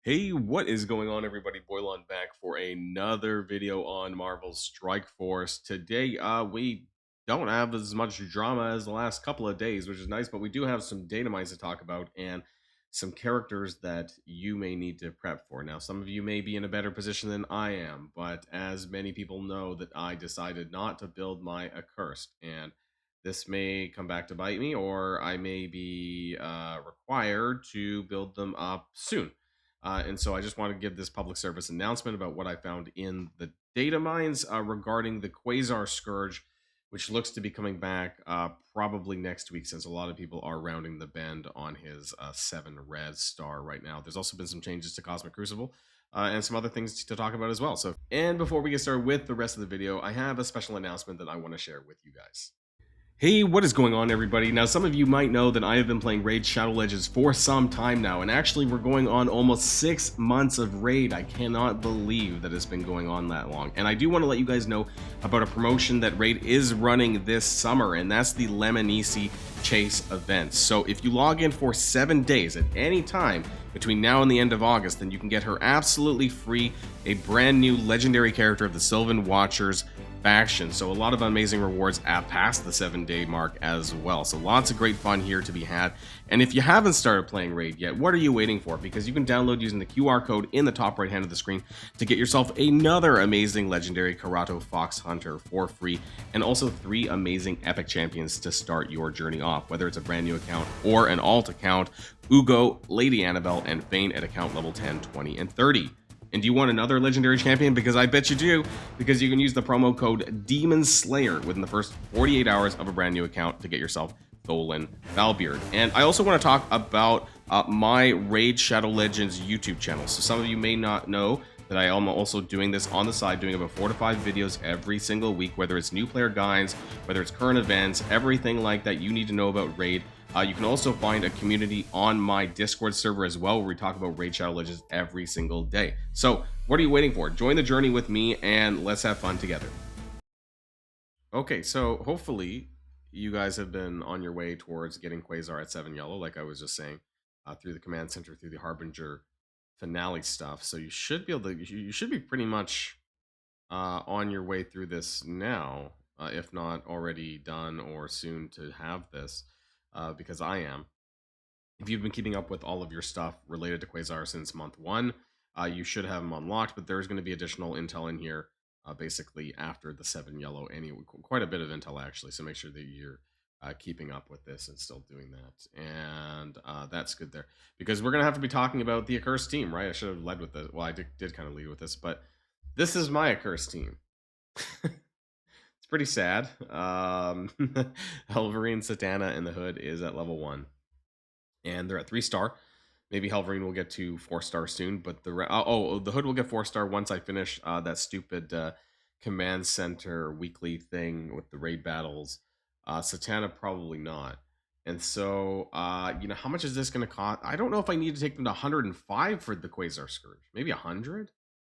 Hey, what is going on, everybody? Boilon back for another video on Marvel's Strike Force. Today, we don't have as much drama as the last couple of days, which is nice, but we do have some data mines to talk about and some characters that you may need to prep for. Now, some of you may be in a better position than I am, but as many people know, that I decided not to build my Accursed, and this may come back to bite me, or I may be required to build them up soon. And so I just want to give this public service announcement about what I found in the data mines regarding the Quasar Scourge, which looks to be coming back probably next week, since a lot of people are rounding the bend on his 7 red star right now. There's also been some changes to Cosmic Crucible. And some other things to talk about as well. So, and before we get started with the rest of the video, I have a special announcement that I want to share with you guys. Hey, what is going on, everybody? Now, some of you might know that I have been playing Raid Shadow Legends for some time now, and actually we're going on almost 6 months of Raid. I cannot believe that it's been going on that long. And I do want to let you guys know about a promotion that Raid is running this summer, and that's the Lemonisi Chase event. So if you log in for 7 days at any time between now and the end of August, then you can get her absolutely free, a brand new legendary character of the Sylvan Watchers faction. So a lot of amazing rewards at past the 7-day mark as well. So lots of great fun here to be had. And if you haven't started playing Raid yet, what are you waiting for? Because you can download using the QR code in the top right hand of the screen to get yourself another amazing legendary Karato Fox Hunter for free, and also 3 amazing epic champions to start your journey off, whether it's a brand new account or an alt account: Ugo, Lady Annabelle, and Fane at account level 10, 20, and 30. And do you want another legendary champion? Because I bet you do, because you can use the promo code Demon Slayer within the first 48 hours of a brand new account to get yourself Tholen Valbeard. And I also want to talk about my Raid Shadow Legends YouTube channel. So some of you may not know that I am also doing this on the side, doing about 4 to 5 videos every single week, whether it's new player guides, whether it's current events, everything like that you need to know about Raid. You can also find a community on my Discord server as well, where we talk about Raid Shadow Legends every single day. So what are you waiting for? Join the journey with me and let's have fun together. Okay, so hopefully you guys have been on your way towards getting Quasar at 7 yellow, like I was just saying, through the command center, through the Harbinger finale stuff. So you should be able to, you should be pretty much on your way through this now, if not already done or soon to have this, because I am. If you've been keeping up with all of your stuff related to Quasar since month 1, you should have them unlocked, but there's going to be additional intel in here basically after the 7 yellow anyway. Quite a bit of intel, actually, so make sure that you're keeping up with this and still doing that. And that's good there, because we're going to have to be talking about the Accurse team, right? I should have led with this. Well, I did kind of lead with this, but this is my Accurse team. It's pretty sad. Helverine, Satana, and the Hood is at level 1. And they're at 3-star. Maybe Helverine will get to 4-star soon, but the Hood will get 4-star once I finish that stupid command center weekly thing with the raid battles. Satana probably not. And so, how much is this going to cost? I don't know if I need to take them to 105 for the Quasar Scourge. Maybe 100?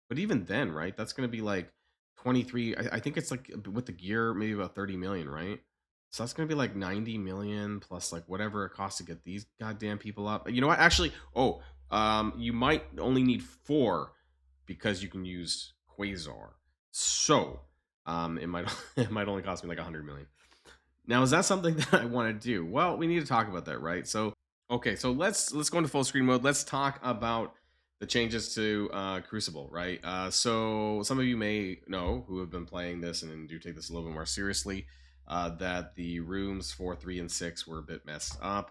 But even then, right? That's going to be like 23. I think it's like with the gear, maybe about 30 million, right? So that's gonna be like 90 million plus like whatever it costs to get these goddamn people up. You know what? Actually, you might only need 4 because you can use Quasar. So, it might it might only cost me like 100 million. Now, is that something that I want to do? Well, we need to talk about that, right? So, okay, so let's go into full screen mode. Let's talk about the changes to Crucible, right? So some of you may know, who have been playing this and do take this a little bit more seriously, that the rooms 4, 3, and 6 were a bit messed up,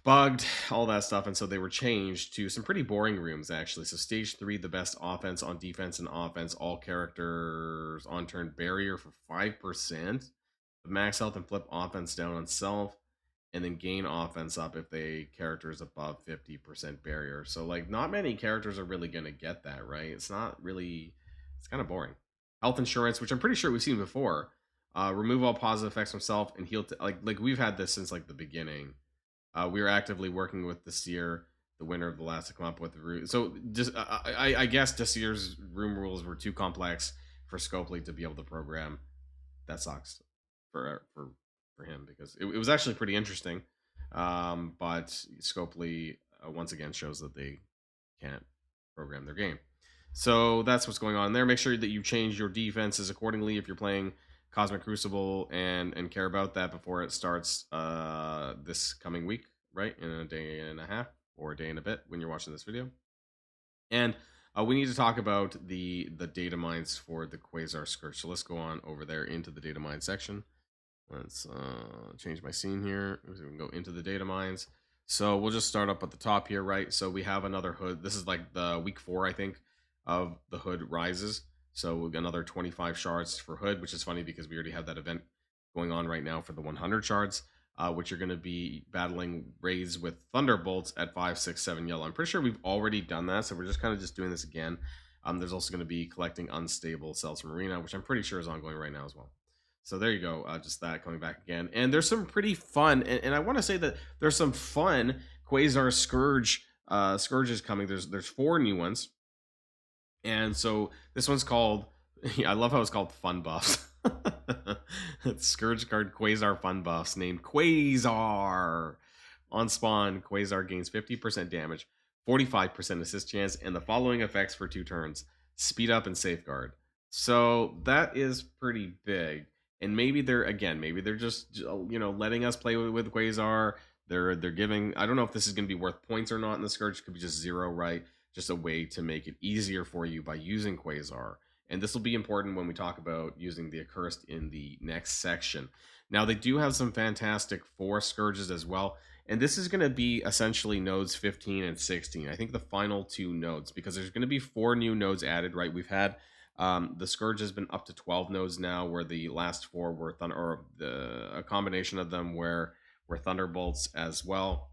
bugged, all that stuff, and so they were changed to some pretty boring rooms, actually. So stage 3, the best offense on defense and offense, all characters on turn barrier for 5%, max health and flip offense down on self, and then gain offense up if they characters above 50% barrier. So like, not many characters are really going to get that, right? It's not really, it's kind of boring. Health insurance, which I'm pretty sure we've seen before. Remove all positive effects from self and heal. Like we've had this since like the beginning. We are actively working with Desir, the winner of the last to come up with the room. So just I guess Desir's room rules were too complex for Scopely to be able to program. That sucks for him, because it was actually pretty interesting. But Scopely once again shows that they can't program their game. So that's what's going on there. Make sure that you change your defenses accordingly if you're playing Cosmic Crucible and care about that before it starts this coming week, right? In a day and a half or a day and a bit when you're watching this video. And we need to talk about the data mines for the Quasar Scourge. So let's go on over there into the data mine section. Let's change my scene here. We can go into the data mines. So we'll just start up at the top here, right? So we have another hood. This is like the week 4, I think, of the hood rises. So we've got another 25 shards for hood, which is funny because we already have that event going on right now for the 100 shards, which are going to be battling raids with thunderbolts at 5, 6, 7 yellow. I'm pretty sure we've already done that, so we're just kind of just doing this again. There's also going to be collecting unstable cells from arena, which I'm pretty sure is ongoing right now as well. So there you go, just that coming back again. And there's some pretty fun, and I want to say that there's some fun Quasar Scourges coming. There's 4 new ones. And so this one's called, I love how it's called Fun Buffs. It's Scourge card Quasar Fun Buffs named Quasar. On spawn, Quasar gains 50% damage, 45% assist chance, and the following effects for 2 turns: speed up and safeguard. So that is pretty big. And maybe they're just letting us play with Quasar. They're giving, I don't know if this is going to be worth points or not in the Scourge. It could be just 0, right? Just a way to make it easier for you by using Quasar. And this will be important when we talk about using the Accursed in the next section. Now, they do have some fantastic 4 Scourges as well. And this is going to be essentially nodes 15 and 16. I think the final 2 nodes, because there's going to be 4 new nodes added, right? We've had the Scourge has been up to 12 nodes now, where the last 4 were a combination of them were Thunderbolts as well.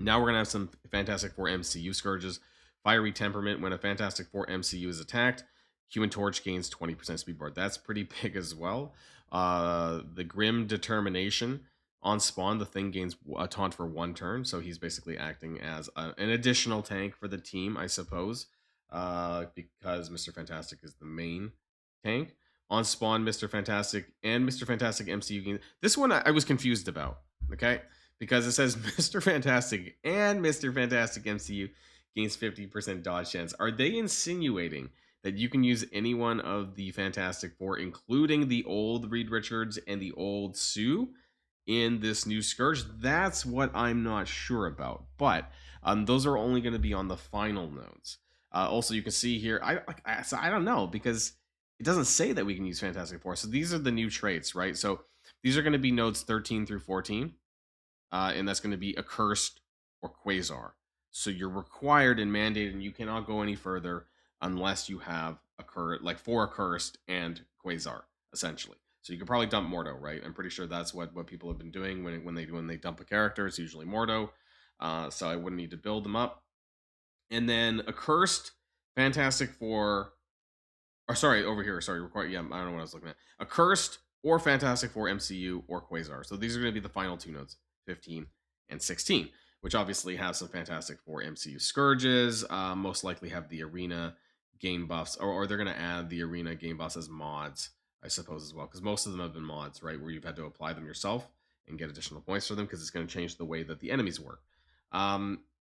Now we're going to have some Fantastic 4 MCU Scourges. Fiery Temperament: when a Fantastic 4 MCU is attacked, Human Torch gains 20% speed bar. That's pretty big as well. The Grim Determination: on spawn, the thing gains a taunt for 1 turn. So he's basically acting as an additional tank for the team, I suppose, because Mr. Fantastic is the main tank. On spawn, Mr. Fantastic and Mr. Fantastic MCU gains. This one I was confused about, okay? Because it says Mr. Fantastic and Mr. Fantastic MCU gains 50% dodge chance. Are they insinuating that you can use any one of the Fantastic 4, including the old Reed Richards and the old Sue, in this new Scourge? That's what I'm not sure about. But those are only going to be on the final nodes. Also, you can see here, I don't know, because it doesn't say that we can use Fantastic 4. So these are the new traits, right? So these are going to be nodes 13 through 14. And that's going to be Accursed or Quasar. So you're required and mandated, and you cannot go any further unless you have 4 Accursed and Quasar, essentially. So you could probably dump Mordo, right? I'm pretty sure that's what people have been doing when they dump a character. It's usually Mordo. So I wouldn't need to build them up. And then Accursed, Fantastic 4, or sorry, over here, sorry, required. Yeah, I don't know what I was looking at. Accursed or Fantastic 4 MCU or Quasar. So these are going to be the final 2 nodes, 15 and 16, which obviously have some Fantastic 4 MCU Scourges. Most likely have the arena game buffs, or they're going to add the arena game buffs as mods, I suppose, as well, because most of them have been mods, right, where you've had to apply them yourself and get additional points for them, because it's going to change the way that the enemies work.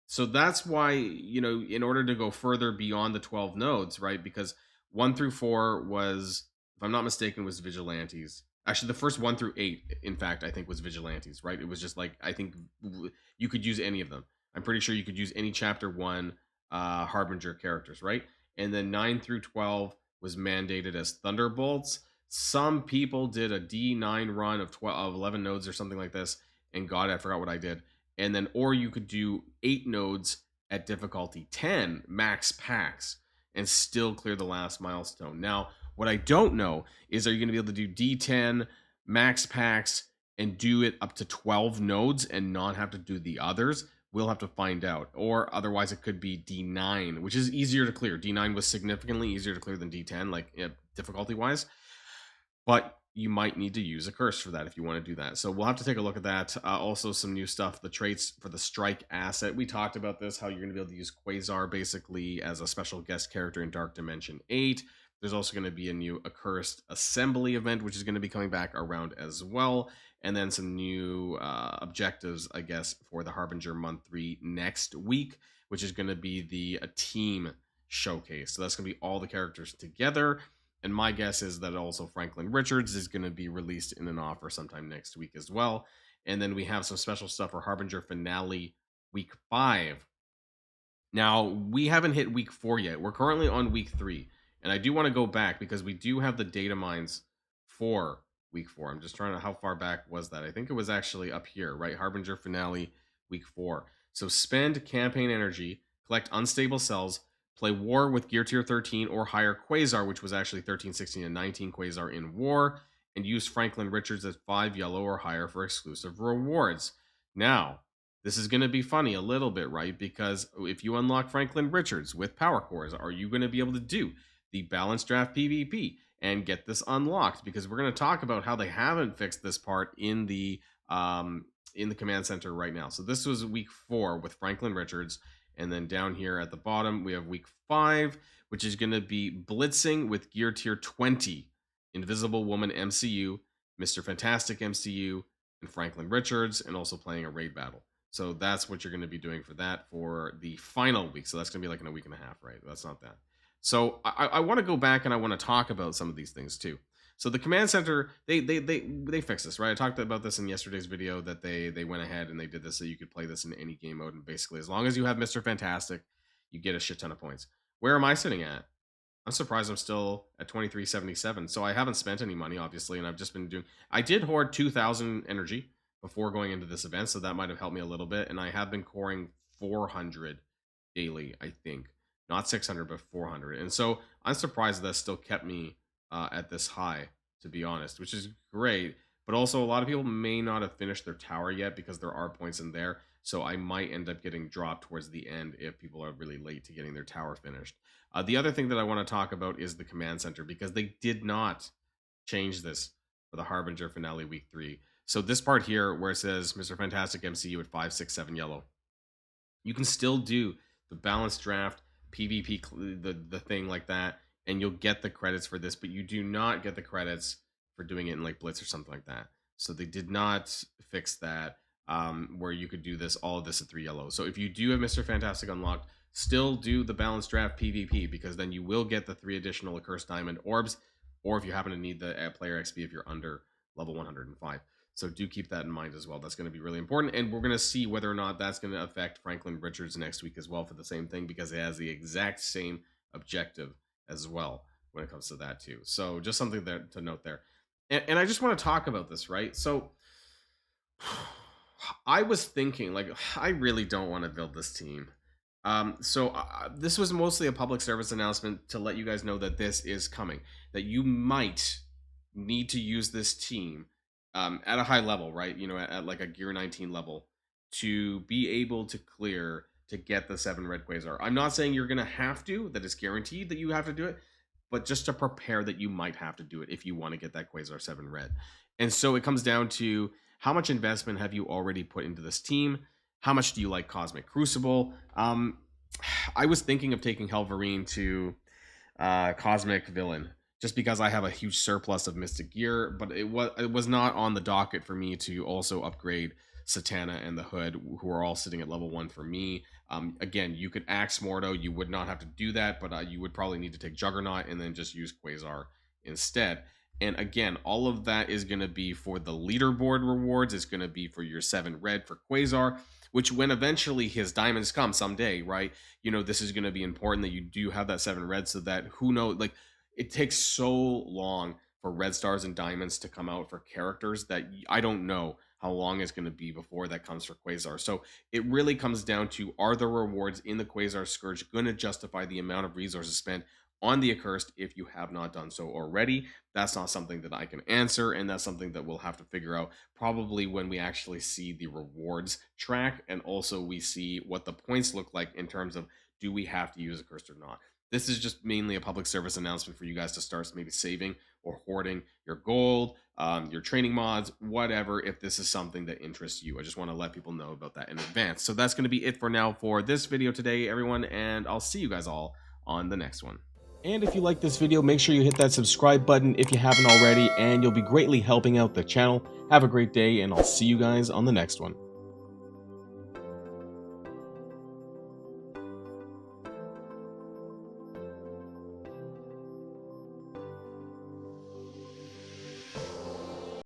So that's why, in order to go further beyond the 12 nodes, right, because 1 through 4 was, if I'm not mistaken, was Vigilantes. Actually, the first 1 through 8, in fact, I think was Vigilantes, right? It was just like, I think you could use any of them. I'm pretty sure you could use any Chapter 1 Harbinger characters, right? And then 9 through 12 was mandated as Thunderbolts. Some people did a D9 run of 11 nodes or something like this, and God, I forgot what I did. And then, or you could do 8 nodes at difficulty 10, max packs, and still clear the last milestone. Now, what I don't know is, are you going to be able to do D10 max packs and do it up to 12 nodes and not have to do the others? We'll have to find out. Or otherwise, it could be D9, which is easier to clear. D9 was significantly easier to clear than D10, like difficulty-wise. But you might need to use Accurse for that if you want to do that. So we'll have to take a look at that. Also, some new stuff, the traits for the Strike asset. We talked about this, how you're going to be able to use Quasar basically as a special guest character in Dark Dimension 8. There's also going to be a new Accursed Assembly event, which is going to be coming back around as well. And then some new objectives, I guess, for the Harbinger Month 3 next week, which is going to be the team showcase. So that's going to be all the characters together. And my guess is that also Franklin Richards is going to be released in an offer sometime next week as well. And then we have some special stuff for Harbinger Finale Week 5. Now, we haven't hit Week 4 yet. We're currently on Week 3. And I do want to go back because we do have the data mines for Week 4. I'm just trying to, how far back was that? I think it was actually up here, right? Harbinger Finale Week 4. So spend campaign energy, collect unstable cells, play War with Gear Tier 13 or higher Quasar, which was actually 13, 16, and 19 Quasar in War, and use Franklin Richards at 5 yellow or higher for exclusive rewards. Now, this is going to be funny a little bit, right? Because if you unlock Franklin Richards with power cores, are you going to be able to do the balanced draft PvP and get this unlocked? Because we're going to talk about how they haven't fixed this part in the command center right now. So this was week 4 with Franklin Richards. And then down here at the bottom, we have week 5, which is going to be blitzing with Gear Tier 20, Invisible Woman MCU, Mr. Fantastic MCU, and Franklin Richards, and also playing a raid battle. So that's what you're going to be doing for that for the final week. So that's going to be like in a week and a half, right? That's not that. So I want to go back and I want to talk about some of these things too. So the command center, they fixed this, right? I talked about this in yesterday's video that they went ahead and they did this so you could play this in any game mode. And basically, as long as you have Mr. Fantastic, you get a shit ton of points. Where am I sitting at? I'm surprised I'm still at 2377. So I haven't spent any money, obviously, and I've just been doing... I did hoard 2,000 energy before going into this event, so that might have helped me a little bit. And I have been coring 400 daily, I think. Not 600, but 400. And so I'm surprised that still kept me at this high, to be honest, which is great. But also, a lot of people may not have finished their tower yet because there are points in there. So I might end up getting dropped towards the end if people are really late to getting their tower finished. The other thing that I want to talk about is the command center, because they did not change this for the Harbinger Finale Week 3. So this part here where it says Mr. Fantastic MCU at 5, 6, 7 yellow, you can still do the balanced draft, PvP, the thing like that, and you'll get the credits for this, but you do not get the credits for doing it in like Blitz or something like that. So they did not fix that, where you could do this, all of this at 3 yellow. So if you do have Mr. Fantastic unlocked, still do the balanced draft PvP, because then you will get the 3 additional Accursed Diamond orbs, or if you happen to need the player XP if you're under level 105. So do keep that in mind as well. That's going to be really important. And we're going to see whether or not that's going to affect Franklin Richards next week as well for the same thing, because it has the exact same objective as well when it comes to that too. So just something there to note there. And I just want to talk about this, right? So I was thinking, like, I really don't want to build this team. This was mostly a public service announcement to let you guys know that this is coming, that you might need to use this team at a high level, right? You know, at like a Gear 19 level to be able to clear to get the 7 red Quasar. I'm not saying you're going to have to, that it's guaranteed that you have to do it, but just to prepare that you might have to do it if you want to get that Quasar 7 red. And so it comes down to how much investment have you already put into this team? How much do you like Cosmic Crucible? I was thinking of taking Helverine to Cosmic Villain, just because I have a huge surplus of Mystic Gear, but it was not on the docket for me to also upgrade Satana and the Hood, who are all sitting at level 1 for me. Again, you could axe Mordo, you would not have to do that, but you would probably need to take Juggernaut and then just use Quasar instead. And again, all of that is going to be for the leaderboard rewards. It's going to be for your 7 red for Quasar, which when eventually his diamonds come someday, right? You know, this is going to be important that you do have that 7 red, so that, who knows, like, it takes so long for red stars and diamonds to come out for characters that I don't know how long it's going to be before that comes for Quasar. So it really comes down to, are the rewards in the Quasar Scourge going to justify the amount of resources spent on the Accursed if you have not done so already? That's not something that I can answer, and that's something that we'll have to figure out probably when we actually see the rewards track, and also we see what the points look like in terms of, do we have to use Accursed or not? This is just mainly a public service announcement for you guys to start maybe saving or hoarding your gold, your training mods, whatever, if this is something that interests you. I just want to let people know about that in advance. So that's going to be it for now for this video today, everyone, and I'll see you guys all on the next one. And if you like this video, make sure you hit that subscribe button if you haven't already, and you'll be greatly helping out the channel. Have a great day, and I'll see you guys on the next one.